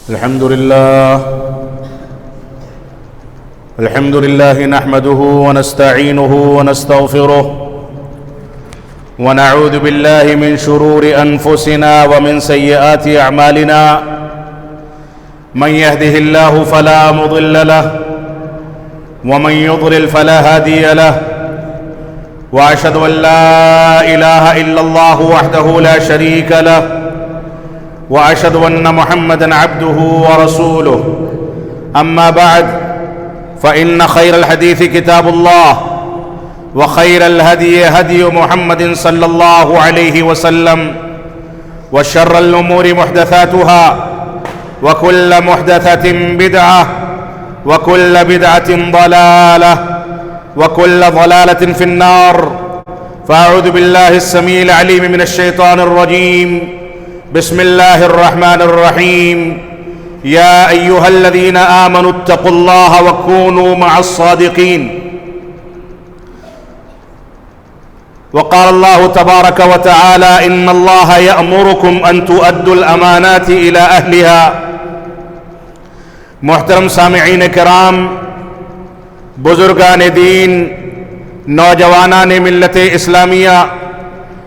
الحمد لله نحمده ونستعينه ونستغفره ونعوذ بالله من شرور أنفسنا ومن سيئات أعمالنا من يهده الله فلا مضل له ومن يضلل فلا هادي له وأشهد أن لا إله إلا الله وحده لا شريك له وأشهد أن محمدًا عبده ورسوله أما بعد فإن خير الحديث كتاب الله وخير الهدي هدي محمد صلى الله عليه وسلم وشر الأمور محدثاتها وكل محدثة بدعة وكل بدعة ضلالة وكل ضلالة في النار فأعوذ بالله السميع العليم من الشيطان الرجيم بسم الله الرحمن الرحيم يا أيها الذين آمنوا اتقوا الله وكونوا مع الصادقين وقال الله تبارك وتعالى إن الله يأمركم أن تؤدوا الأمانات إلى أهلها محترم سامعین کرام، بزرگان دین، نوجوانان ملت اسلامیہ،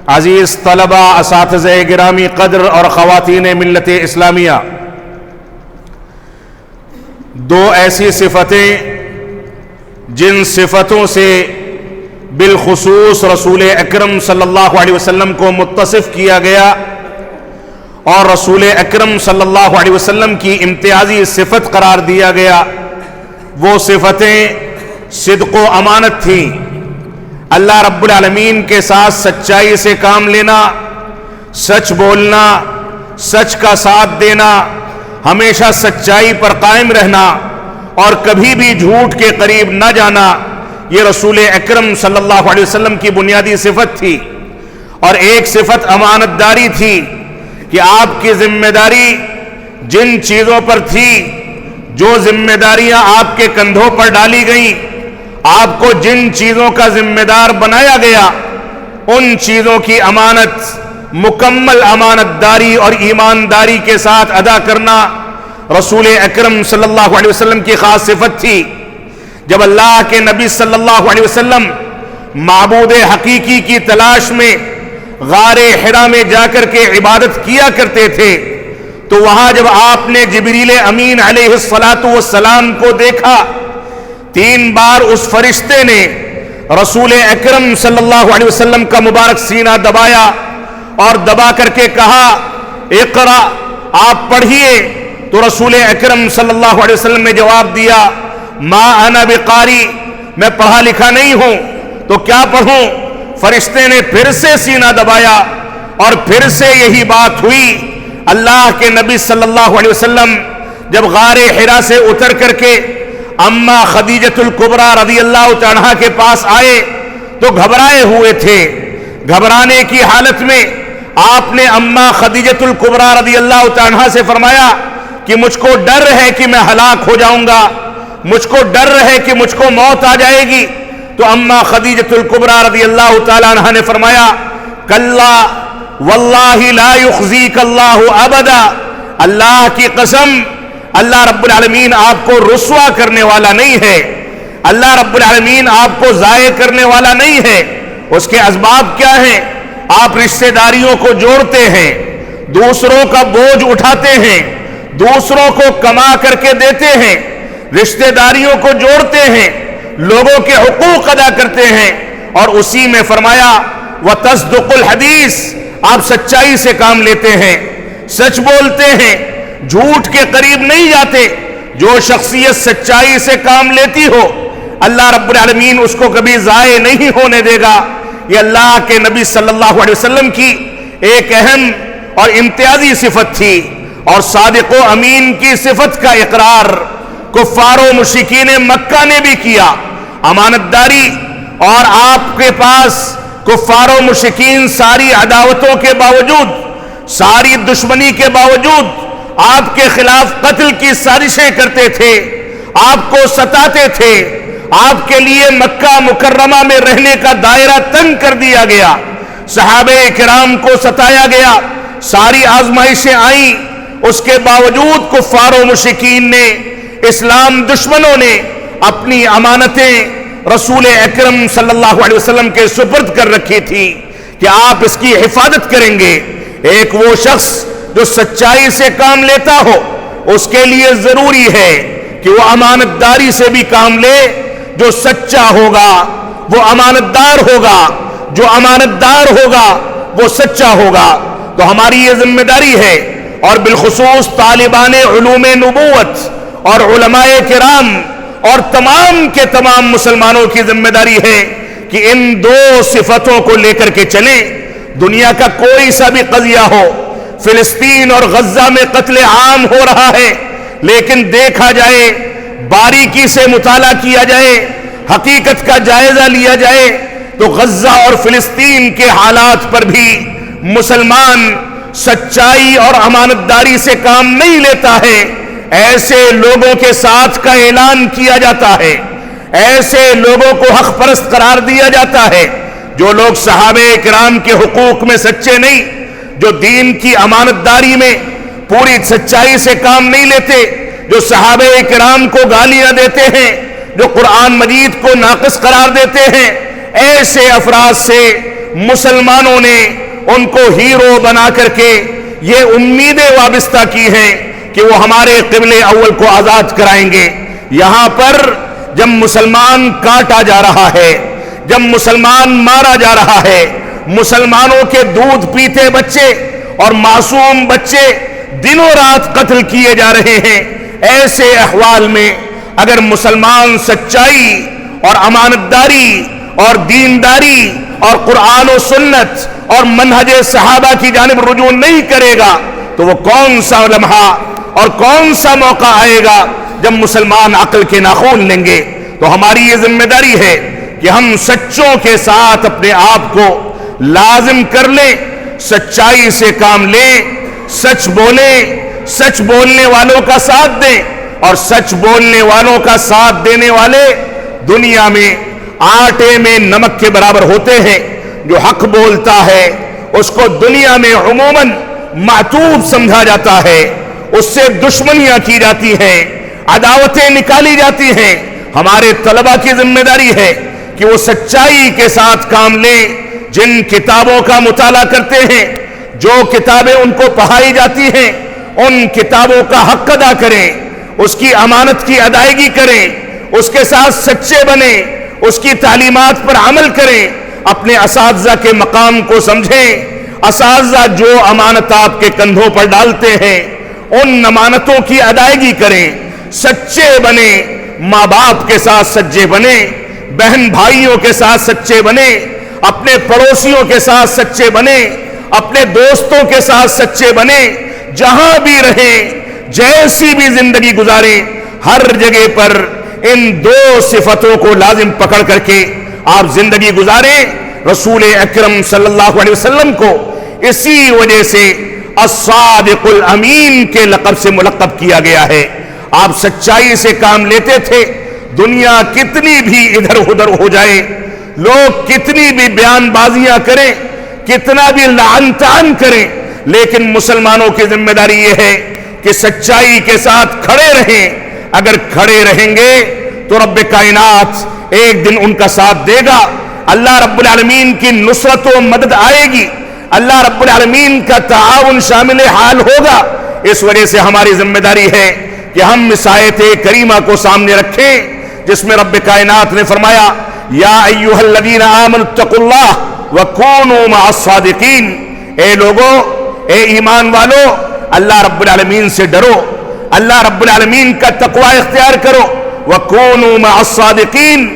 عزیز طلبہ، اساتذہ گرامی قدر اور خواتین ملت اسلامیہ، دو ایسی صفتیں جن صفتوں سے بالخصوص رسول اکرم صلی اللہ علیہ وسلم کو متصف کیا گیا اور رسول اکرم صلی اللہ علیہ وسلم کی امتیازی صفت قرار دیا گیا، وہ صفتیں صدق و امانت تھیں۔ اللہ رب العالمین کے ساتھ سچائی سے کام لینا، سچ بولنا، سچ کا ساتھ دینا، ہمیشہ سچائی پر قائم رہنا اور کبھی بھی جھوٹ کے قریب نہ جانا، یہ رسول اکرم صلی اللہ علیہ وسلم کی بنیادی صفت تھی۔ اور ایک صفت امانت داری تھی کہ آپ کی ذمہ داری جن چیزوں پر تھی، جو ذمہ داریاں آپ کے کندھوں پر ڈالی گئیں، آپ کو جن چیزوں کا ذمہ دار بنایا گیا، ان چیزوں کی امانت، مکمل امانت داری اور ایمانداری کے ساتھ ادا کرنا رسول اکرم صلی اللہ علیہ وسلم کی خاص صفت تھی۔ جب اللہ کے نبی صلی اللہ علیہ وسلم معبود حقیقی کی تلاش میں غار حرا میں جا کر کے عبادت کیا کرتے تھے، تو وہاں جب آپ نے جبریل امین علیہ السلام کو دیکھا، 3 بار اس فرشتے نے رسول اکرم صلی اللہ علیہ وسلم کا مبارک سینہ دبایا اور دبا کر کے کہا اقرا، آپ پڑھیے۔ تو رسول اکرم صلی اللہ علیہ وسلم نے جواب دیا ما انا بقاری، میں پڑھا لکھا نہیں ہوں، تو کیا پڑھوں؟ فرشتے نے پھر سے سینہ دبایا اور پھر سے یہی بات ہوئی۔ اللہ کے نبی صلی اللہ علیہ وسلم جب غار حرا سے اتر کر کے اما خدیجۃ الکبریٰ رضی اللہ عنہا کے پاس آئے تو گھبرائے ہوئے تھے۔ گھبرانے کی حالت میں آپ نے اما خدیجۃ الکبریٰ رضی اللہ عنہا سے فرمایا کہ مجھ کو ڈر ہے کہ میں ہلاک ہو جاؤں گا، مجھ کو ڈر ہے کہ مجھ کو موت آ جائے گی۔ تو اما خدیجۃ الکبریٰ رضی اللہ تعالی عنہا نے فرمایا کلا واللہ لا یخزیک اللہ ابدا، اللہ کی قسم، اللہ رب العالمین آپ کو رسوا کرنے والا نہیں ہے، اللہ رب العالمین آپ کو ضائع کرنے والا نہیں ہے۔ اس کے اسباب کیا ہیں؟ آپ رشتہ داریوں کو جوڑتے ہیں، دوسروں کا بوجھ اٹھاتے ہیں، دوسروں کو کما کر کے دیتے ہیں، رشتہ داریوں کو جوڑتے ہیں، لوگوں کے حقوق ادا کرتے ہیں، اور اسی میں فرمایا وتصدق الحدیث، آپ سچائی سے کام لیتے ہیں، سچ بولتے ہیں، جھوٹ کے قریب نہیں جاتے۔ جو شخصیت سچائی سے کام لیتی ہو، اللہ رب العالمین اس کو کبھی ضائع نہیں ہونے دے گا۔ یہ اللہ کے نبی صلی اللہ علیہ وسلم کی ایک اہم اور امتیازی صفت تھی، اور صادق و امین کی صفت کا اقرار کفار و مشرکین مکہ نے بھی کیا۔ امانت داری، اور آپ کے پاس کفار و مشرکین ساری عداوتوں کے باوجود، ساری دشمنی کے باوجود آپ کے خلاف قتل کی سازشیں کرتے تھے، آپ کو ستاتے تھے، آپ کے لیے مکہ مکرمہ میں رہنے کا دائرہ تنگ کر دیا گیا، صحابہ کرام کو ستایا گیا، ساری آزمائشیں آئیں، اس کے باوجود کفار و مشرکین نے، اسلام دشمنوں نے اپنی امانتیں رسول اکرم صلی اللہ علیہ وسلم کے سپرد کر رکھی تھی کہ آپ اس کی حفاظت کریں گے۔ ایک وہ شخص جو سچائی سے کام لیتا ہو، اس کے لیے ضروری ہے کہ وہ امانت داری سے بھی کام لے۔ جو سچا ہوگا وہ امانت دار ہوگا، جو امانت دار ہوگا وہ سچا ہوگا۔ تو ہماری یہ ذمہ داری ہے، اور بالخصوص طالبان علوم نبوت اور علماء کرام اور تمام کے تمام مسلمانوں کی ذمہ داری ہے کہ ان دو صفتوں کو لے کر کے چلیں۔ دنیا کا کوئی سا بھی قضیہ ہو، فلسطین اور غزہ میں قتل عام ہو رہا ہے، لیکن دیکھا جائے، باریکی سے مطالعہ کیا جائے، حقیقت کا جائزہ لیا جائے، تو غزہ اور فلسطین کے حالات پر بھی مسلمان سچائی اور امانت داری سے کام نہیں لیتا ہے۔ ایسے لوگوں کے ساتھ کا اعلان کیا جاتا ہے، ایسے لوگوں کو حق پرست قرار دیا جاتا ہے، جو لوگ صحابہ کرام کے حقوق میں سچے نہیں، جو دین کی امانت داری میں پوری سچائی سے کام نہیں لیتے، جو صحابہ کرام کو گالیاں دیتے ہیں، جو قرآن مجید کو ناقص قرار دیتے ہیں، ایسے افراد سے مسلمانوں نے ان کو ہیرو بنا کر کے یہ امیدیں وابستہ کی ہیں کہ وہ ہمارے قبلے اول کو آزاد کرائیں گے۔ یہاں پر جب مسلمان کاٹا جا رہا ہے، جب مسلمان مارا جا رہا ہے، مسلمانوں کے دودھ پیتے بچے اور معصوم بچے دنوں رات قتل کیے جا رہے ہیں، ایسے احوال میں اگر مسلمان سچائی اور امانت داری اور دینداری اور قرآن و سنت اور منہج صحابہ کی جانب رجوع نہیں کرے گا، تو وہ کون سا لمحہ اور کون سا موقع آئے گا جب مسلمان عقل کے ناخن لیں گے۔ تو ہماری یہ ذمہ داری ہے کہ ہم سچوں کے ساتھ اپنے آپ کو لازم کر لیں، سچائی سے کام لیں، سچ بولیں، سچ بولنے والوں کا ساتھ دیں، اور سچ بولنے والوں کا ساتھ دینے والے دنیا میں آٹے میں نمک کے برابر ہوتے ہیں۔ جو حق بولتا ہے اس کو دنیا میں عموماً معتوب سمجھا جاتا ہے، اس سے دشمنیاں کی جاتی ہیں، عداوتیں نکالی جاتی ہیں۔ ہمارے طلبہ کی ذمہ داری ہے کہ وہ سچائی کے ساتھ کام لیں، جن کتابوں کا مطالعہ کرتے ہیں، جو کتابیں ان کو پڑھائی جاتی ہیں، ان کتابوں کا حق ادا کریں، اس کی امانت کی ادائیگی کریں، اس کے ساتھ سچے بنیں، اس کی تعلیمات پر عمل کریں، اپنے اساتذہ کے مقام کو سمجھیں۔ اساتذہ جو امانت آپ کے کندھوں پر ڈالتے ہیں، ان امانتوں کی ادائیگی کریں، سچے بنیں، ماں باپ کے ساتھ سچے بنیں، بہن بھائیوں کے ساتھ سچے بنیں، اپنے پڑوسیوں کے ساتھ سچے بنیں، اپنے دوستوں کے ساتھ سچے بنیں، جہاں بھی رہیں، جیسی بھی زندگی گزاریں، ہر جگہ پر ان دو صفتوں کو لازم پکڑ کر کے آپ زندگی گزاریں۔ رسول اکرم صلی اللہ علیہ وسلم کو اسی وجہ سے الصادق الامین کے لقب سے ملقب کیا گیا ہے۔ آپ سچائی سے کام لیتے تھے، دنیا کتنی بھی ادھر ادھر ہو جائے، لوگ کتنی بھی بیان بازیاں کریں، کتنا بھی لعن طعن کریں، لیکن مسلمانوں کی ذمہ داری یہ ہے کہ سچائی کے ساتھ کھڑے رہیں۔ اگر کھڑے رہیں گے تو رب کائنات ایک دن ان کا ساتھ دے گا، اللہ رب العالمین کی نصرت و مدد آئے گی، اللہ رب العالمین کا تعاون شامل حال ہوگا۔ اس وجہ سے ہماری ذمہ داری ہے کہ ہم اس آیت کریمہ کو سامنے رکھیں، جس میں رب کائنات نے فرمایا یا ایھا الذین آمنوا اتقوا اللہ وکونوا مع الصادقین، اے لوگو، اے ایمان والو، اللہ رب العالمین سے ڈرو، اللہ رب العالمین کا تقوی اختیار کرو، وَكُونُوا مَعَ الصَّادِقِينَ،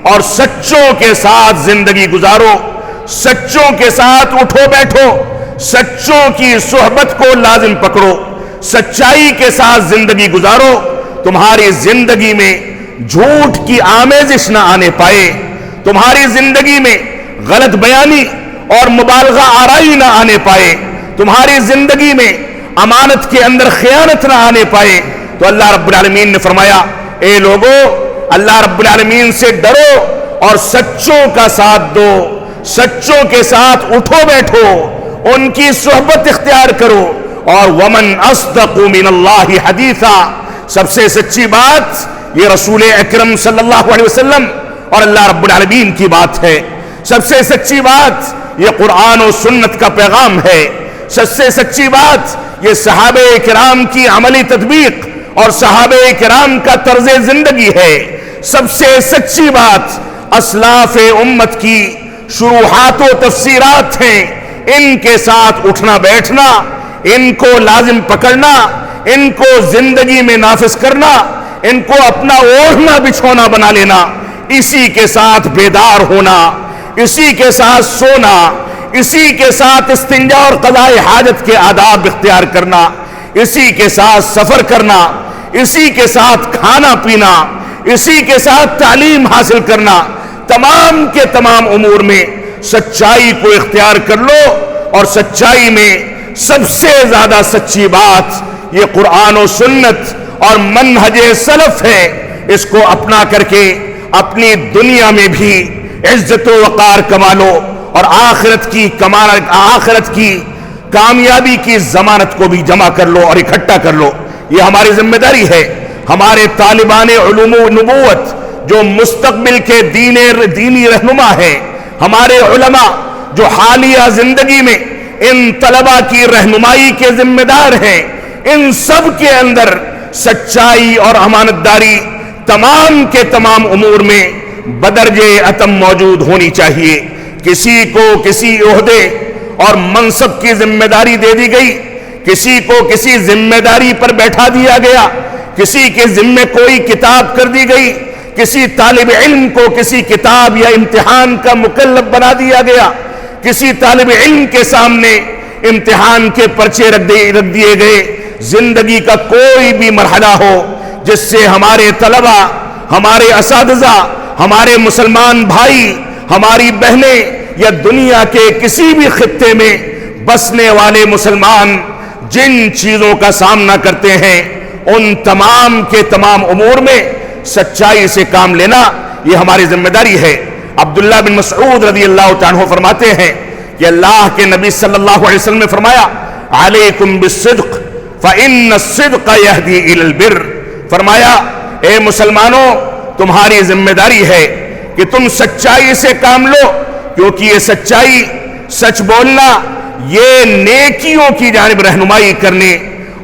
اور سچوں کے ساتھ زندگی گزارو، سچوں کے ساتھ اٹھو بیٹھو، سچوں کی صحبت کو لازم پکڑو، سچائی کے ساتھ زندگی گزارو، تمہاری زندگی میں جھوٹ کی آمیزش نہ آنے پائے، تمہاری زندگی میں غلط بیانی اور مبالغہ آرائی نہ آنے پائے، تمہاری زندگی میں امانت کے اندر خیانت نہ آنے پائے۔ تو اللہ رب العالمین نے فرمایا اے لوگو، اللہ رب العالمین سے ڈرو اور سچوں کا ساتھ دو، سچوں کے ساتھ اٹھو بیٹھو، ان کی صحبت اختیار کرو، اور ومن اصدق من اللہ حدیثا، سب سے سچی بات یہ رسول اکرم صلی اللہ علیہ وسلم اور اللہ رب العالمین کی بات ہے، سب سے سچی بات یہ قرآن و سنت کا پیغام ہے، سب سے سچی بات یہ صحابہ کرام کی عملی تطبیق اور صحابہ کرام کا طرز زندگی ہے، سب سے سچی بات اسلاف امت کی شروحات و تفسیرات ہیں، ان کے ساتھ اٹھنا بیٹھنا، ان کو لازم پکڑنا، ان کو زندگی میں نافذ کرنا، ان کو اپنا اوڑھنا بچھونا بنا لینا، اسی کے ساتھ بیدار ہونا، اسی کے ساتھ سونا، اسی کے ساتھ استنجا اور قضاء حاجت کے آداب اختیار کرنا، اسی کے ساتھ سفر کرنا، اسی کے ساتھ کھانا پینا، اسی کے ساتھ تعلیم حاصل کرنا، تمام کے تمام امور میں سچائی کو اختیار کر لو، اور سچائی میں سب سے زیادہ سچی بات یہ قرآن و سنت اور منہج سلف ہے، اس کو اپنا کر کے اپنی دنیا میں بھی عزت و وقار کما لو، اور آخرت کی کامیابی کی ضمانت کو بھی جمع کر لو اور اکٹھا کر لو۔ یہ ہماری ذمہ داری ہے۔ ہمارے طالبان علوم و نبوت جو مستقبل کے دینی رہنما ہیں، ہمارے علماء جو حالیہ زندگی میں ان طلباء کی رہنمائی کے ذمہ دار ہیں، ان سب کے اندر سچائی اور امانت داری تمام کے تمام امور میں بدرجہ اتم موجود ہونی چاہیے۔ کسی کو کسی عہدے اور منصب کی ذمہ داری دے دی گئی، کسی کو کسی ذمہ داری پر بیٹھا دیا گیا، کسی کے ذمہ کوئی کتاب کر دی گئی، کسی طالب علم کو کسی کتاب یا امتحان کا مکلف بنا دیا گیا، کسی طالب علم کے سامنے امتحان کے پرچے رکھ دیے گئے۔ زندگی کا کوئی بھی مرحلہ ہو جس سے ہمارے طلباء، ہمارے اساتذہ، ہمارے مسلمان بھائی، ہماری بہنیں یا دنیا کے کسی بھی خطے میں بسنے والے مسلمان جن چیزوں کا سامنا کرتے ہیں، ان تمام کے تمام امور میں سچائی سے کام لینا یہ ہماری ذمہ داری ہے۔ عبداللہ بن مسعود رضی اللہ عنہ فرماتے ہیں کہ اللہ کے نبی صلی اللہ علیہ وسلم نے فرمایا علیکم بالصدق فإن الصدق یہدی الی البر، فرمایا اے مسلمانوں تمہاری ذمہ داری ہے کہ تم سچائی سے کام لو، کیونکہ یہ سچائی، سچ بولنا یہ نیکیوں کی جانب رہنمائی کرنے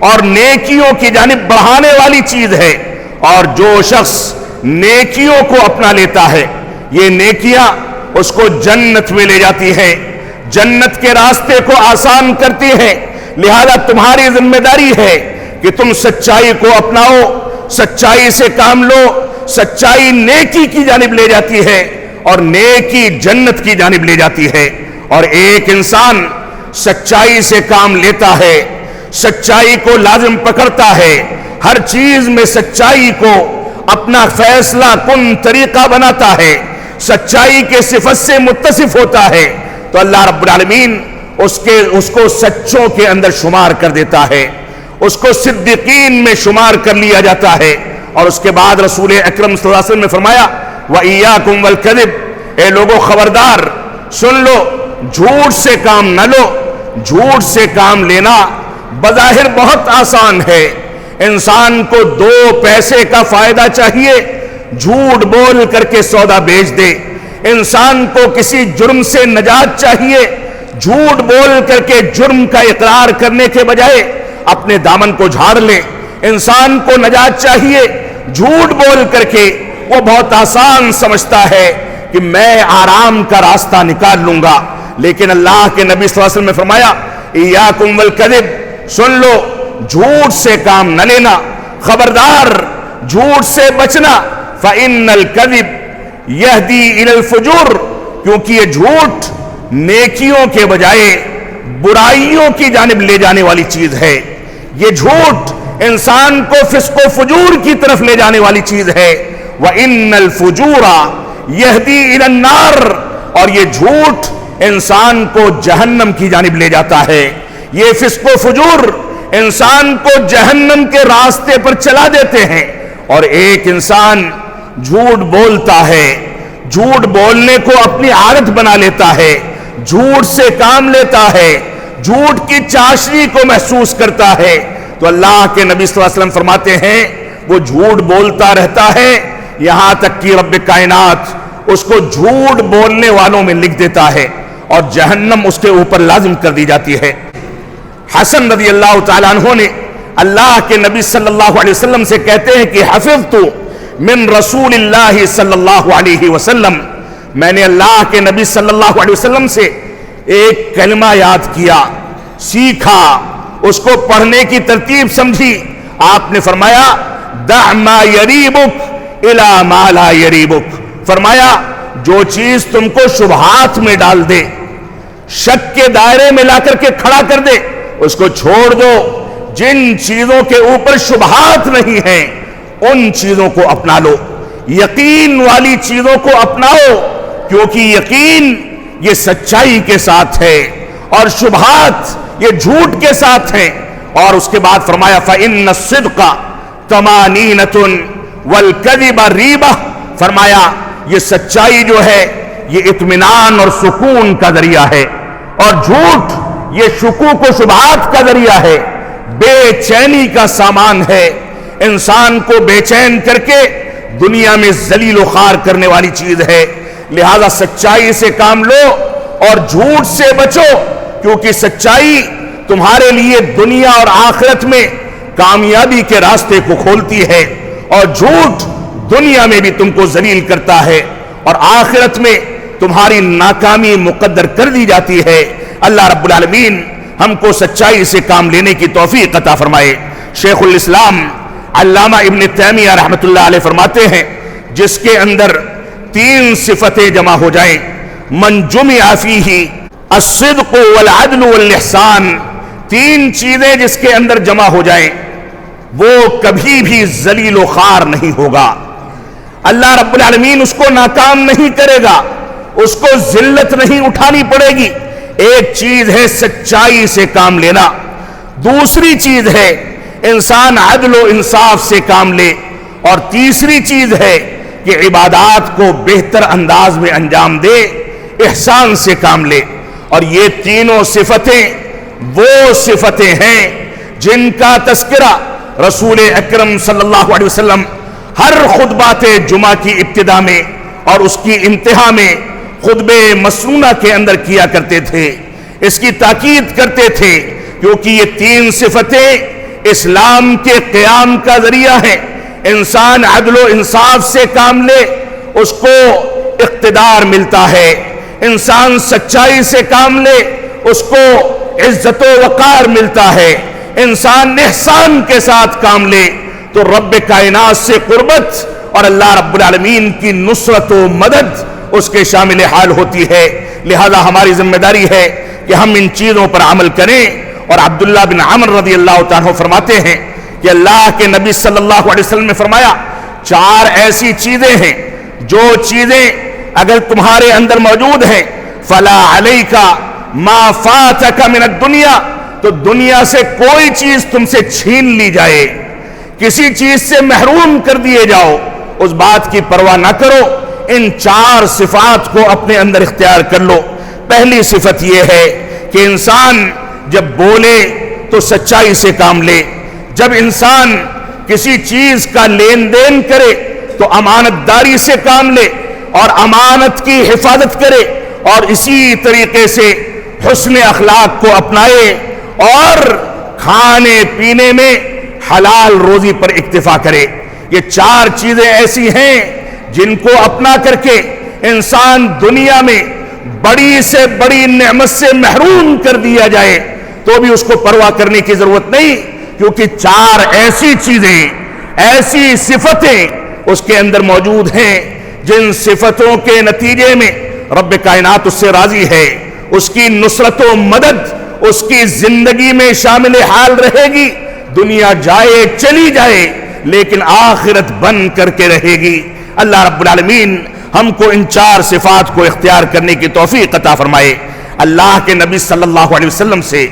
اور نیکیوں کی جانب بڑھانے والی چیز ہے، اور جو شخص نیکیوں کو اپنا لیتا ہے یہ نیکیاں اس کو جنت میں لے جاتی ہیں، جنت کے راستے کو آسان کرتی ہیں۔ لہذا تمہاری ذمہ داری ہے کہ تم سچائی کو اپناؤ، سچائی سے کام لو، سچائی نیکی کی جانب لے جاتی ہے اور نیکی جنت کی جانب لے جاتی ہے۔ اور ایک انسان سچائی سے کام لیتا ہے، سچائی کو لازم پکڑتا ہے، ہر چیز میں سچائی کو اپنا فیصلہ کن طریقہ بناتا ہے، سچائی کے صفت سے متصف ہوتا ہے، تو اللہ رب العالمین اس کو سچوں کے اندر شمار کر دیتا ہے، اس کو صدیقین میں شمار کر لیا جاتا ہے۔ اور اس کے بعد رسول اکرم صلی اللہ علیہ وسلم نے فرمایا وَإِيَّاكُمْ وَالْكَذِبِ، اے لوگوں خبردار سن لو، جھوٹ سے کام نہ لو۔ جھوٹ سے کام لینا بظاہر بہت آسان ہے، انسان کو 2 پیسے کا فائدہ چاہیے، جھوٹ بول کر کے سودا بیچ دے۔ انسان کو کسی جرم سے نجات چاہیے، جھوٹ بول کر کے جرم کا اقرار کرنے کے بجائے اپنے دامن کو جھاڑ لے۔ انسان کو نجات چاہیے، جھوٹ بول کر کے وہ بہت آسان سمجھتا ہے کہ میں آرام کا راستہ نکال لوں گا، لیکن اللہ کے نبی صلی اللہ علیہ وسلم نے فرمایا ایاکم والکذب، سن لو جھوٹ سے کام نہ لینا، خبردار جھوٹ سے بچنا۔ فإن الکذب یہدی الی الفجور، کیونکہ یہ جھوٹ نیکیوں کے بجائے برائیوں کی جانب لے جانے والی چیز ہے، یہ جھوٹ انسان کو فسق و فجور کی طرف لے جانے والی چیز ہے۔ وَإِنَّ الْفُجُورَ يَهْدِي إِلَى النَّارِ، اور یہ جھوٹ انسان کو جہنم کی جانب لے جاتا ہے۔ یہ فسق و فجور انسان کو جہنم کے راستے پر چلا دیتے ہیں۔ اور ایک انسان جھوٹ بولتا ہے، جھوٹ بولنے کو اپنی عادت بنا لیتا ہے، جھوٹ سے کام لیتا ہے، جھوٹ کی چاشنی کو محسوس کرتا ہے تو اللہ کے نبی صلی اللہ علیہ وسلم فرماتے ہیں وہ جھوٹ بولتا رہتا ہے یہاں تک کہ رب کائنات اس کو جھوٹ بولنے والوں میں لکھ دیتا ہے اور جہنم اس کے اوپر لازم کر دی جاتی ہے۔ حسن رضی اللہ تعالیٰ عنہ نے اللہ کے نبی صلی اللہ علیہ وسلم سے کہتے ہیں کہ حفظت من رسول اللہ صلی اللہ علیہ وسلم، میں نے اللہ کے نبی صلی اللہ علیہ وسلم سے ایک کلمہ یاد کیا، سیکھا، اس کو پڑھنے کی ترتیب سمجھی۔ آپ نے فرمایا دع ما یریبک الی ما لا یریبک، فرمایا جو چیز تم کو شبہات میں ڈال دے، شک کے دائرے میں لا کر کے کھڑا کر دے، اس کو چھوڑ دو۔ جن چیزوں کے اوپر شبہات نہیں ہیں ان چیزوں کو اپنا لو، یقین والی چیزوں کو اپناؤ، کیونکہ یقین یہ سچائی کے ساتھ ہے اور شبہات یہ جھوٹ کے ساتھ ہیں۔ اور اس کے بعد فرمایا فَإِنَّ الصِّدْقَ طَمَانِينَةٌ وَالْكَذِبَ رِيبَةٌ، فرمایا یہ سچائی جو ہے یہ اطمینان اور سکون کا ذریعہ ہے، اور جھوٹ یہ شکوک و شبہات کا ذریعہ ہے، بے چینی کا سامان ہے، انسان کو بے چین کر کے دنیا میں ذلیل و خوار کرنے والی چیز ہے۔ لہذا سچائی سے کام لو اور جھوٹ سے بچو، کیونکہ سچائی تمہارے لیے دنیا اور آخرت میں کامیابی کے راستے کو کھولتی ہے، اور جھوٹ دنیا میں بھی تم کو ذلیل کرتا ہے اور آخرت میں تمہاری ناکامی مقدر کر دی جاتی ہے۔ اللہ رب العالمین ہم کو سچائی سے کام لینے کی توفیق عطا فرمائے۔ شیخ الاسلام علامہ ابن تیمیہ رحمۃ اللہ علیہ فرماتے ہیں جس کے اندر تین صفتیں جمع ہو جائیں، من جمع فیہ الصدق والعدل والاحسان، تین چیزیں جس کے اندر جمع ہو جائیں وہ کبھی بھی ذلیل و خوار نہیں ہوگا، اللہ رب العالمین اس کو ناکام نہیں کرے گا، اس کو ذلت نہیں اٹھانی پڑے گی۔ ایک چیز ہے سچائی سے کام لینا، دوسری چیز ہے انسان عدل و انصاف سے کام لے، اور تیسری چیز ہے کہ عبادات کو بہتر انداز میں انجام دے، احسان سے کام لے۔ اور یہ تینوں صفتیں وہ صفتیں ہیں جن کا تذکرہ رسول اکرم صلی اللہ علیہ وسلم ہر خطبات جمعہ کی ابتدا میں اور اس کی انتہا میں خطبہ مسنونہ کے اندر کیا کرتے تھے، اس کی تاکید کرتے تھے، کیونکہ یہ تین صفتیں اسلام کے قیام کا ذریعہ ہیں۔ انسان عدل و انصاف سے کام لے اس کو اقتدار ملتا ہے، انسان سچائی سے کام لے اس کو عزت و وقار ملتا ہے، انسان احسان کے ساتھ کام لے تو رب کائنات سے قربت اور اللہ رب العالمین کی نصرت و مدد اس کے شامل حال ہوتی ہے۔ لہذا ہماری ذمہ داری ہے کہ ہم ان چیزوں پر عمل کریں۔ اور عبداللہ بن عمر رضی اللہ تعالیٰ فرماتے ہیں کہ اللہ کے نبی صلی اللہ علیہ وسلم نے فرمایا چار ایسی چیزیں ہیں جو چیزیں اگر تمہارے اندر موجود ہیں فلا علیک ما فاتک من الدنیا، تو دنیا سے کوئی چیز تم سے چھین لی جائے، کسی چیز سے محروم کر دیے جاؤ، اس بات کی پرواہ نہ کرو، ان چار صفات کو اپنے اندر اختیار کر لو۔ پہلی صفت یہ ہے کہ انسان جب بولے تو سچائی سے کام لے، جب انسان کسی چیز کا لین دین کرے تو امانت داری سے کام لے اور امانت کی حفاظت کرے، اور اسی طریقے سے حسن اخلاق کو اپنائے اور کھانے پینے میں حلال روزی پر اکتفا کرے۔ یہ چار چیزیں ایسی ہیں جن کو اپنا کر کے انسان دنیا میں بڑی سے بڑی نعمت سے محروم کر دیا جائے تو بھی اس کو پرواہ کرنے کی ضرورت نہیں، کیونکہ چار ایسی چیزیں، ایسی صفتیں اس کے اندر موجود ہیں جن صفتوں کے نتیجے میں رب کائنات اس سے راضی ہے، اس کی نصرت و مدد اس کی زندگی میں شامل حال رہے گی، دنیا جائے چلی جائے لیکن آخرت بن کر کے رہے گی۔ اللہ رب العالمین ہم کو ان چار صفات کو اختیار کرنے کی توفیق عطا فرمائے۔ اللہ کے نبی صلی اللہ علیہ وسلم سے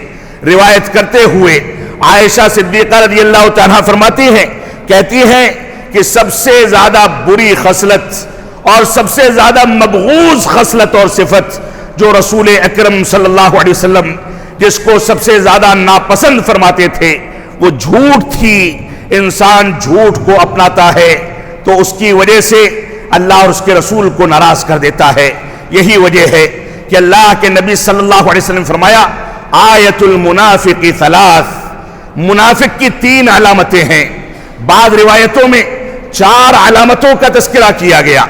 روایت کرتے ہوئے عائشہ صدیقہ رضی اللہ تعالیٰ فرماتی ہیں، کہتی ہیں کہ سب سے زیادہ بری خصلت اور سب سے زیادہ مبغوض خصلت اور صفت جو رسول اکرم صلی اللہ علیہ وسلم جس کو سب سے زیادہ ناپسند فرماتے تھے وہ جھوٹ تھی. انسان جھوٹ کو اپناتا ہے تو اس کی وجہ سے اللہ اور اس کے رسول کو ناراض کر دیتا ہے. یہی وجہ ہے کہ اللہ کے نبی صلی اللہ علیہ وسلم فرمایا آیت المنافق ثلاث، منافق کی 3 علامتیں ہیں. بعض روایتوں میں 4 علامتوں کا تذکرہ کیا گیا.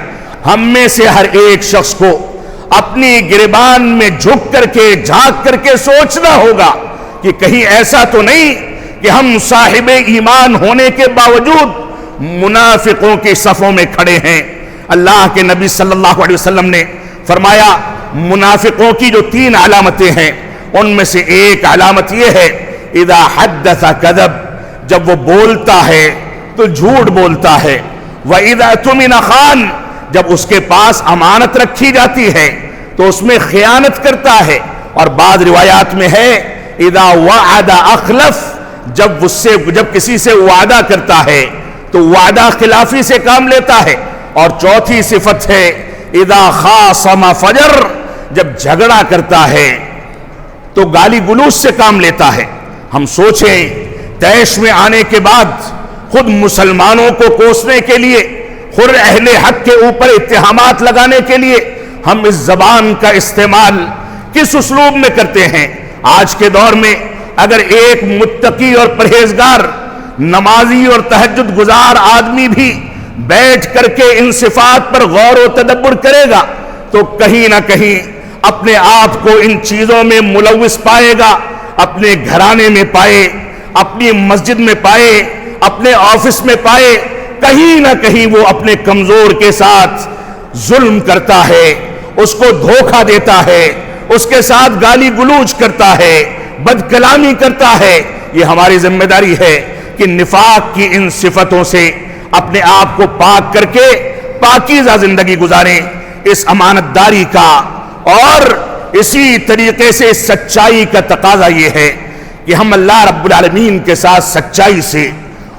ہم میں سے ہر ایک شخص کو اپنی گریبان میں جھک کر کے جھانک کر کے سوچنا ہوگا کہ کہیں ایسا تو نہیں کہ ہم صاحب ایمان ہونے کے باوجود منافقوں کی صفوں میں کھڑے ہیں. اللہ کے نبی صلی اللہ علیہ وسلم نے فرمایا منافقوں کی جو 3 علامتیں ہیں ان میں سے ایک علامت یہ ہے اذا حدث کذب، جب وہ بولتا ہے تو جھوٹ بولتا ہے. وَإِذَا اؤْتُمِنَ خَانَ، جب اس کے پاس امانت رکھی جاتی ہے تو اس میں خیانت کرتا ہے. اور بعض روایات میں ہے اذا وعد اخلف، جب کسی سے وعدہ کرتا ہے تو وعدہ خلافی سے کام لیتا ہے. اور چوتھی صفت ہے اذا خاصم فجر، جب جھگڑا کرتا ہے تو گالی گلوچ سے کام لیتا ہے. ہم سوچیں طیش میں آنے کے بعد خود مسلمانوں کو کوسنے کے لیے، خود اہل حق کے اوپر اتہامات لگانے کے لیے ہم اس زبان کا استعمال کس اسلوب میں کرتے ہیں. آج کے دور میں اگر ایک متقی اور پرہیزگار نمازی اور تہجد گزار آدمی بھی بیٹھ کر کے ان صفات پر غور و تدبر کرے گا تو کہیں نہ کہیں اپنے آپ کو ان چیزوں میں ملوث پائے گا. اپنے گھرانے میں پائے، اپنی مسجد میں پائے، اپنے آفس میں پائے، کہیں نہ کہیں وہ اپنے کمزور کے ساتھ ظلم کرتا ہے، اس کو دھوکہ دیتا ہے، اس کے ساتھ گالی گلوچ کرتا ہے، بد کلامی کرتا ہے. یہ ہماری ذمہ داری ہے کہ نفاق کی ان صفتوں سے اپنے آپ کو پاک کر کے پاکیزہ زندگی گزاریں. اس امانت داری کا اور اسی طریقے سے سچائی کا تقاضا یہ ہے کہ ہم اللہ رب العالمین کے ساتھ سچائی سے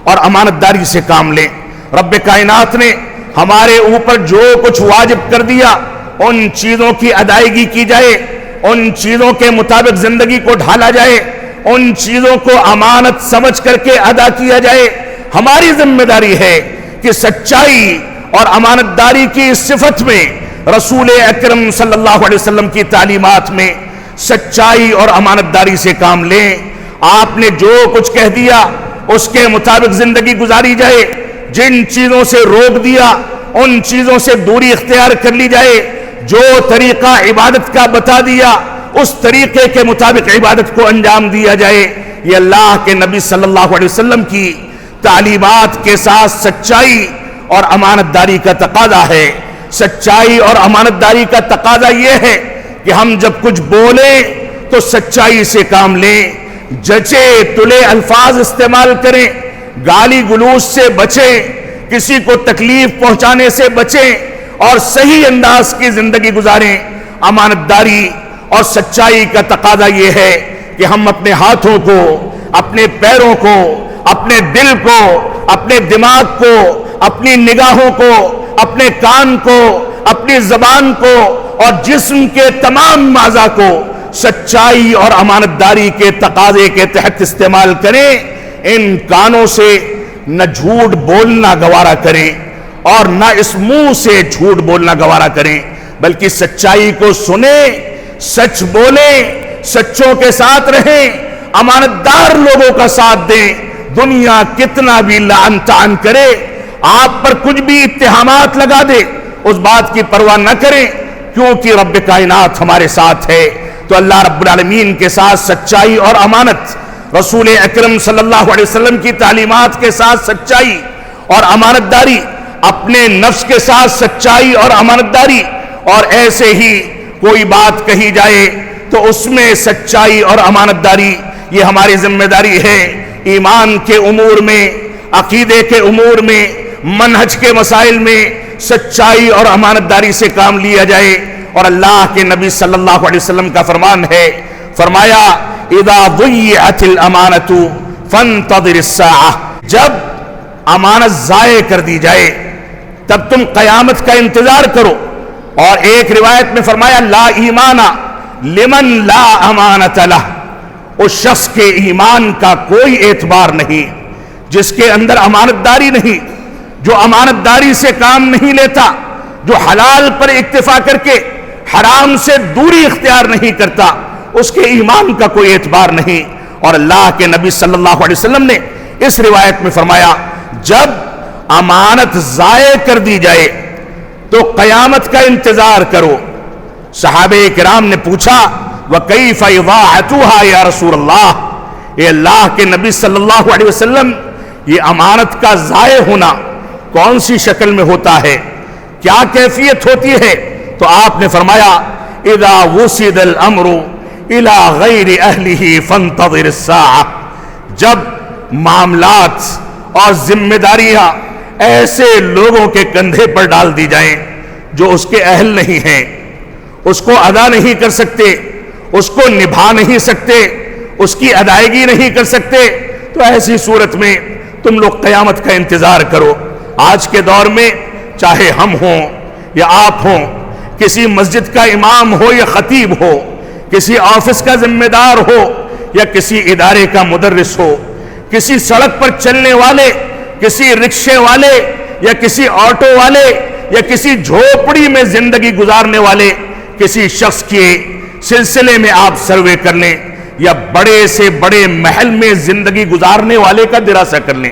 اور امانت داری سے کام لیں. رب کائنات نے ہمارے اوپر جو کچھ واجب کر دیا ان چیزوں کی ادائیگی کی جائے، ان چیزوں کے مطابق زندگی کو ڈھالا جائے، ان چیزوں کو امانت سمجھ کر کے ادا کیا جائے. ہماری ذمہ داری ہے کہ سچائی اور امانت داری کی صفت میں رسول اکرم صلی اللہ علیہ وسلم کی تعلیمات میں سچائی اور امانت داری سے کام لیں. آپ نے جو کچھ کہہ دیا اس کے مطابق زندگی گزاری جائے، جن چیزوں سے روک دیا ان چیزوں سے دوری اختیار کر لی جائے، جو طریقہ عبادت کا بتا دیا اس طریقے کے مطابق عبادت کو انجام دیا جائے. یہ اللہ کے نبی صلی اللہ علیہ وسلم کی تعلیمات کے ساتھ سچائی اور امانت داری کا تقاضا ہے. سچائی اور امانت داری کا تقاضا یہ ہے کہ ہم جب کچھ بولیں تو سچائی سے کام لیں، جچے تلے الفاظ استعمال کریں، گالی گلوچ سے بچیں، کسی کو تکلیف پہنچانے سے بچیں اور صحیح انداز کی زندگی گزاریں. امانت داری اور سچائی کا تقاضا یہ ہے کہ ہم اپنے ہاتھوں کو، اپنے پیروں کو، اپنے دل کو، اپنے دماغ کو، اپنی نگاہوں کو، اپنے کان کو، اپنی زبان کو اور جسم کے تمام اعضاء کو سچائی اور امانت داری کے تقاضے کے تحت استعمال کریں. ان کانوں سے نہ جھوٹ بولنا گوارا کریں اور نہ اس منہ سے جھوٹ بولنا گوارا کریں، بلکہ سچائی کو سنیں، سچ بولیں، سچوں کے ساتھ رہیں، امانت دار لوگوں کا ساتھ دیں. دنیا کتنا بھی لعن طعن کرے، آپ پر کچھ بھی اتہامات لگا دے، اس بات کی پرواہ نہ کریں کیونکہ رب کائنات ہمارے ساتھ ہے. تو اللہ رب العالمین کے ساتھ سچائی اور امانت، رسول اکرم صلی اللہ علیہ وسلم کی تعلیمات کے ساتھ سچائی اور امانت داری، اپنے نفس کے ساتھ سچائی اور امانت داری، اور ایسے ہی کوئی بات کہی جائے تو اس میں سچائی اور امانت داری، یہ ہماری ذمہ داری ہے. ایمان کے امور میں، عقیدے کے امور میں، منہج کے مسائل میں سچائی اور امانت داری سے کام لیا جائے. اور اللہ کے نبی صلی اللہ علیہ وسلم کا فرمان ہے، فرمایا اذا ضیعت الامانۃ فانتظر الساعہ، جب امانت ضائع کر دی جائے تب تم قیامت کا انتظار کرو. اور ایک روایت میں فرمایا لا ایمان لمن لا امانت لہ، اس شخص کے ایمان کا کوئی اعتبار نہیں جس کے اندر امانت داری نہیں، جو امانت داری سے کام نہیں لیتا، جو حلال پر اکتفا کر کے حرام سے دوری اختیار نہیں کرتا، اس کے ایمان کا کوئی اعتبار نہیں۔ اور اللہ کے نبی صلی اللہ علیہ وسلم نے اس روایت میں فرمایا جب امانت ضائع کر دی جائے تو قیامت کا انتظار کرو۔ صحابہ کرام نے پوچھا وَكَيْفَ إِضَاعَتُهَا یا رسول اللہ، اے اللہ کے نبی صلی اللہ علیہ وسلم، یہ امانت کا ضائع ہونا کون سی شکل میں ہوتا ہے، کیا کیفیت ہوتی ہے؟ تو آپ نے فرمایا اِذَا وُسِدَ الْأَمْرُ إِلَى غَيْرِ أَهْلِهِ فَانْتَظِرِ السَّاعَةِ، جب معاملات اور ذمہ داریاں ایسے لوگوں کے کندھے پر ڈال دی جائیں جو اس کے اہل نہیں ہیں، اس کو ادا نہیں کر سکتے، اس کو نبھا نہیں سکتے، اس کی ادائیگی نہیں کر سکتے، تو ایسی صورت میں تم لوگ قیامت کا انتظار کرو۔ آج کے دور میں چاہے ہم ہوں یا آپ ہوں، کسی مسجد کا امام ہو یا خطیب ہو، کسی آفس کا ذمہ دار ہو یا کسی ادارے کا مدرس ہو، کسی سڑک پر چلنے والے، کسی رکشے والے یا کسی آٹو والے یا کسی جھوپڑی میں زندگی گزارنے والے کسی شخص کے سلسلے میں آپ سروے کر لیں یا بڑے سے بڑے محل میں زندگی گزارنے والے کا دراسہ کر لیں،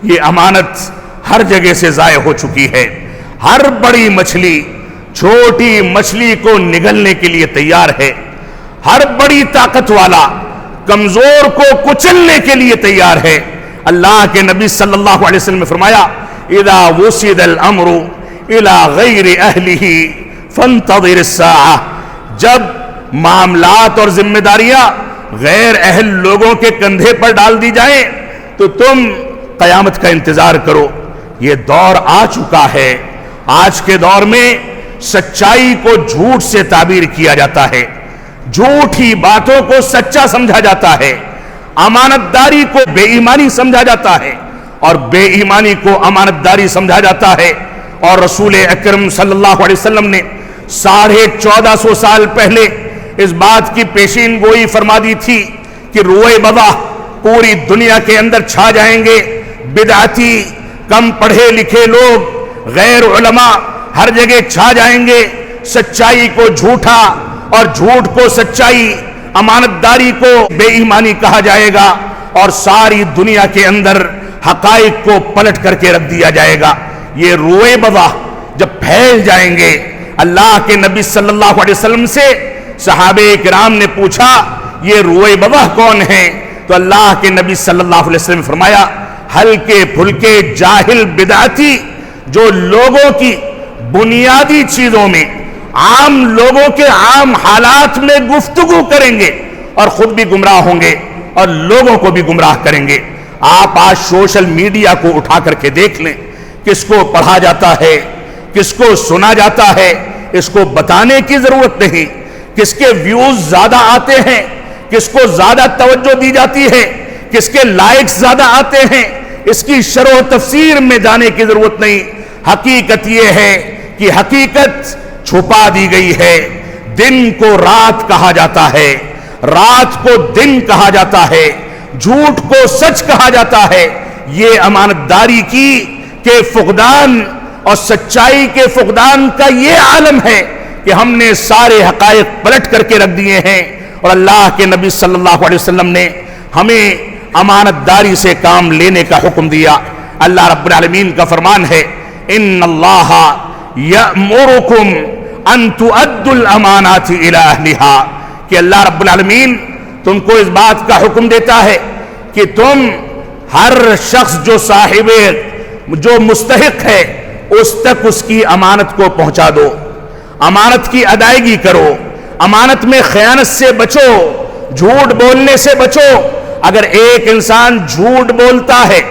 یہ امانت ہر جگہ سے ضائع ہو چکی ہے۔ ہر بڑی مچھلی چھوٹی مچھلی کو نگلنے کے لیے تیار ہے، ہر بڑی طاقت والا کمزور کو کچلنے کے لیے تیار ہے۔ اللہ کے نبی صلی اللہ علیہ وسلم نے فرمایا اذا وسد الامر الى غیر اہلہ فانتظر الساعہ، جب معاملات اور ذمہ داریاں غیر اہل لوگوں کے کندھے پر ڈال دی جائیں تو تم قیامت کا انتظار کرو۔ یہ دور آ چکا ہے، آج کے دور میں سچائی کو جھوٹ سے تعبیر کیا جاتا ہے، جھوٹی باتوں کو سچا سمجھا جاتا ہے، امانت داری کو بے ایمانی سمجھا جاتا ہے اور بے ایمانی کو امانت داری سمجھا جاتا ہے۔ اور رسول اکرم صلی اللہ علیہ وسلم نے 1450 سال پہلے اس بات کی پیشین گوئی فرما دی تھی کہ روئے بضع پوری دنیا کے اندر چھا جائیں گے، بدعتی، کم پڑھے لکھے لوگ، غیر علماء ہر جگہ چھا جائیں گے، سچائی کو جھوٹا اور جھوٹ کو سچائی، امانت داری کو بے ایمانی کہا جائے گا اور ساری دنیا کے اندر حقائق کو پلٹ کر کے رکھ دیا جائے گا۔ یہ روئے بضع جب پھیل جائیں گے، اللہ کے نبی صلی اللہ علیہ وسلم سے صحابہ کرام نے پوچھا یہ روئے بضع کون ہیں؟ تو اللہ کے نبی صلی اللہ علیہ وسلم نے فرمایا ہلکے پھلکے جاہل بدعتی جو لوگوں کی بنیادی چیزوں میں، عام لوگوں کے عام حالات میں گفتگو کریں گے اور خود بھی گمراہ ہوں گے اور لوگوں کو بھی گمراہ کریں گے۔ آپ آج سوشل میڈیا کو اٹھا کر کے دیکھ لیں، کس کو پڑھا جاتا ہے، کس کو سنا جاتا ہے، اس کو بتانے کی ضرورت نہیں، کس کے ویوز زیادہ آتے ہیں، کس کو زیادہ توجہ دی جاتی ہے، کس کے لائکس زیادہ آتے ہیں، اس کی شرح و تفسیر میں جانے کی ضرورت نہیں۔ حقیقت یہ ہے کہ حقیقت چھپا دی گئی ہے۔ دن کو رات کہا جاتا ہے، رات کو دن کہا جاتا ہے، جھوٹ کو سچ کہا جاتا ہے۔ یہ امانت داری کی کہ فقدان اور سچائی کے فقدان کا یہ عالم ہے کہ ہم نے سارے حقائق پلٹ کر کے رکھ دیے ہیں، اور اللہ کے نبی صلی اللہ علیہ وسلم نے ہمیں امانت داری سے کام لینے کا حکم دیا۔ اللہ رب العالمین کا فرمان ہے ان اللہ یأمرکم ان تؤدوا الامانات الی اہلہا، کہ اللہ رب العالمین تم کو اس بات کا حکم دیتا ہے کہ تم ہر شخص جو صاحب، جو مستحق ہے، اس تک اس کی امانت کو پہنچا دو، امانت کی ادائیگی کرو، امانت میں خیانت سے بچو، جھوٹ بولنے سے بچو۔ اگر ایک انسان جھوٹ بولتا ہے،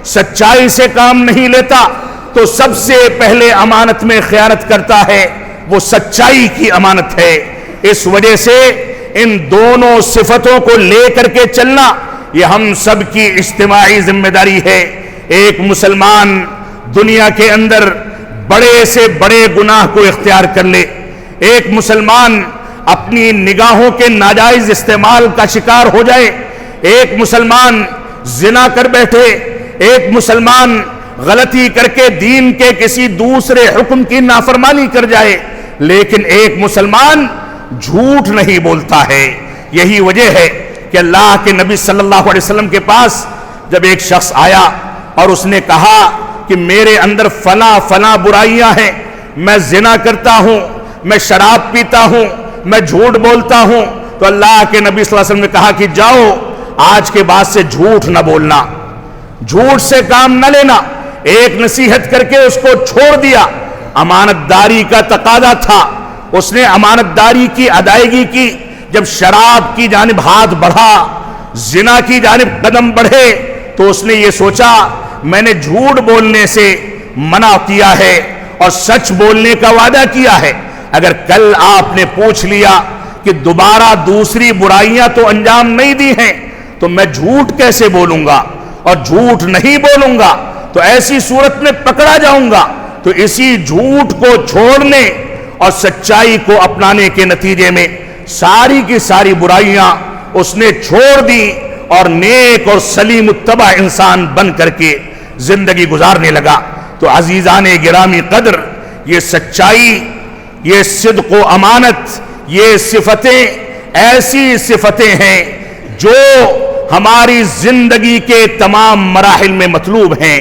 سچائی سے کام نہیں لیتا، تو سب سے پہلے امانت میں خیانت کرتا ہے، وہ سچائی کی امانت ہے۔ اس وجہ سے ان دونوں صفتوں کو لے کر کے چلنا یہ ہم سب کی اجتماعی ذمہ داری ہے۔ ایک مسلمان دنیا کے اندر بڑے سے بڑے گناہ کو اختیار کر لے، ایک مسلمان اپنی نگاہوں کے ناجائز استعمال کا شکار ہو جائے، ایک مسلمان زنا کر بیٹھے، ایک مسلمان غلطی کر کے دین کے کسی دوسرے حکم کی نافرمانی کر جائے، لیکن ایک مسلمان جھوٹ نہیں بولتا ہے۔ یہی وجہ ہے کہ اللہ کے نبی صلی اللہ علیہ وسلم کے پاس جب ایک شخص آیا اور اس نے کہا کہ میرے اندر فلاں فلاں برائیاں ہیں، میں زنا کرتا ہوں، میں شراب پیتا ہوں، میں جھوٹ بولتا ہوں، تو اللہ کے نبی صلی اللہ علیہ وسلم نے کہا کہ جاؤ آج کے بعد سے جھوٹ نہ بولنا، جھوٹ سے کام نہ لینا۔ ایک نصیحت کر کے اس کو چھوڑ دیا۔ امانت داری کا تقاضا تھا، اس نے امانت داری کی ادائیگی کی۔ جب شراب کی جانب ہاتھ بڑھا، زنا کی جانب قدم بڑھے، تو اس نے یہ سوچا میں نے جھوٹ بولنے سے منع کیا ہے اور سچ بولنے کا وعدہ کیا ہے۔ اگر کل آپ نے پوچھ لیا کہ دوبارہ دوسری برائیاں تو انجام نہیں دی ہیں تو میں جھوٹ کیسے بولوں گا، اور جھوٹ نہیں بولوں گا تو ایسی صورت میں پکڑا جاؤں گا۔ تو اسی جھوٹ کو چھوڑنے اور سچائی کو اپنانے کے نتیجے میں ساری کی ساری برائیاں اس نے چھوڑ دی اور نیک اور سلیم اتباع انسان بن کر کے زندگی گزارنے لگا۔ تو عزیزان گرامی قدر، یہ سچائی، یہ صدق و امانت، یہ صفتیں ایسی صفتیں ہیں جو ہماری زندگی کے تمام مراحل میں مطلوب ہیں۔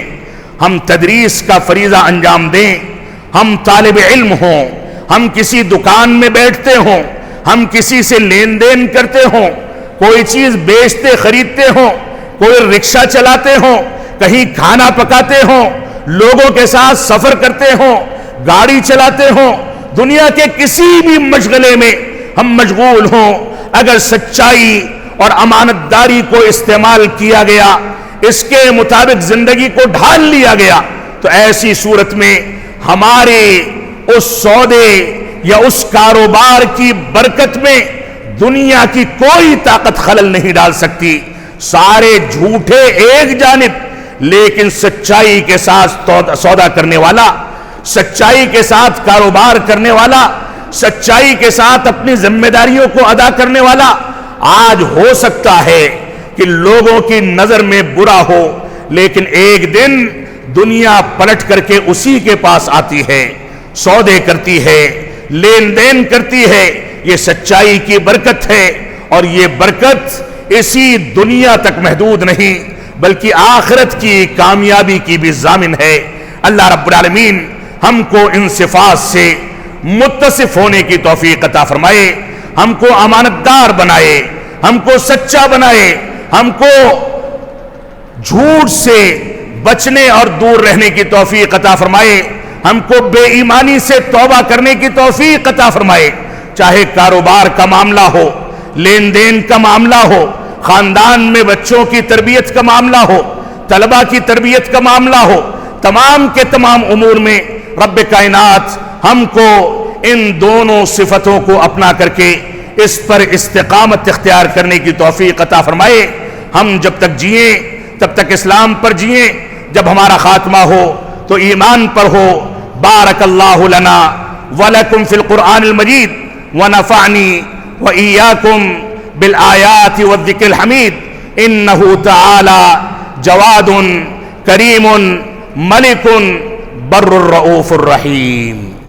ہم تدریس کا فریضہ انجام دیں، ہم طالب علم ہوں، ہم کسی دکان میں بیٹھتے ہوں، ہم کسی سے لین دین کرتے ہوں، کوئی چیز بیچتے خریدتے ہوں، کوئی رکشہ چلاتے ہوں، کہیں کھانا پکاتے ہوں، لوگوں کے ساتھ سفر کرتے ہوں، گاڑی چلاتے ہوں، دنیا کے کسی بھی مشغلے میں ہم مشغول ہوں، اگر سچائی اور امانت داری کو استعمال کیا گیا، اس کے مطابق زندگی کو ڈھال لیا گیا، تو ایسی صورت میں ہمارے اس سودے یا اس کاروبار کی برکت میں دنیا کی کوئی طاقت خلل نہیں ڈال سکتی۔ سارے جھوٹے ایک جانب، لیکن سچائی کے ساتھ سودا کرنے والا، سچائی کے ساتھ کاروبار کرنے والا، سچائی کے ساتھ اپنی ذمہ داریوں کو ادا کرنے والا، آج ہو سکتا ہے کہ لوگوں کی نظر میں برا ہو، لیکن ایک دن دنیا پلٹ کر کے اسی کے پاس آتی ہے، سودے کرتی ہے، لین دین کرتی ہے۔ یہ سچائی کی برکت ہے، اور یہ برکت اسی دنیا تک محدود نہیں بلکہ آخرت کی کامیابی کی بھی ضامن ہے۔ اللہ رب العالمین ہم کو ان صفات سے متصف ہونے کی توفیق عطا فرمائے، ہم کو امانت دار بنائے، ہم کو سچا بنائے، ہم کو جھوٹ سے بچنے اور دور رہنے کی توفیق عطا فرمائے، ہم کو بے ایمانی سے توبہ کرنے کی توفیق عطا فرمائے۔ چاہے کاروبار کا معاملہ ہو، لین دین کا معاملہ ہو، خاندان میں بچوں کی تربیت کا معاملہ ہو، طلبہ کی تربیت کا معاملہ ہو، تمام کے تمام امور میں رب کائنات ہم کو ان دونوں صفتوں کو اپنا کر کے اس پر استقامت اختیار کرنے کی توفیق عطا فرمائے۔ ہم جب تک جئیں تب تک اسلام پر جئیں، جب ہمارا خاتمہ ہو تو ایمان پر ہو۔ بارک اللہ لنا ولکم فی القرآن المجید ونفعنی وإیاکم بالآیات والذکر الحمید انہ تعالی جواد کریم ملک بر الرؤوف الرحیم۔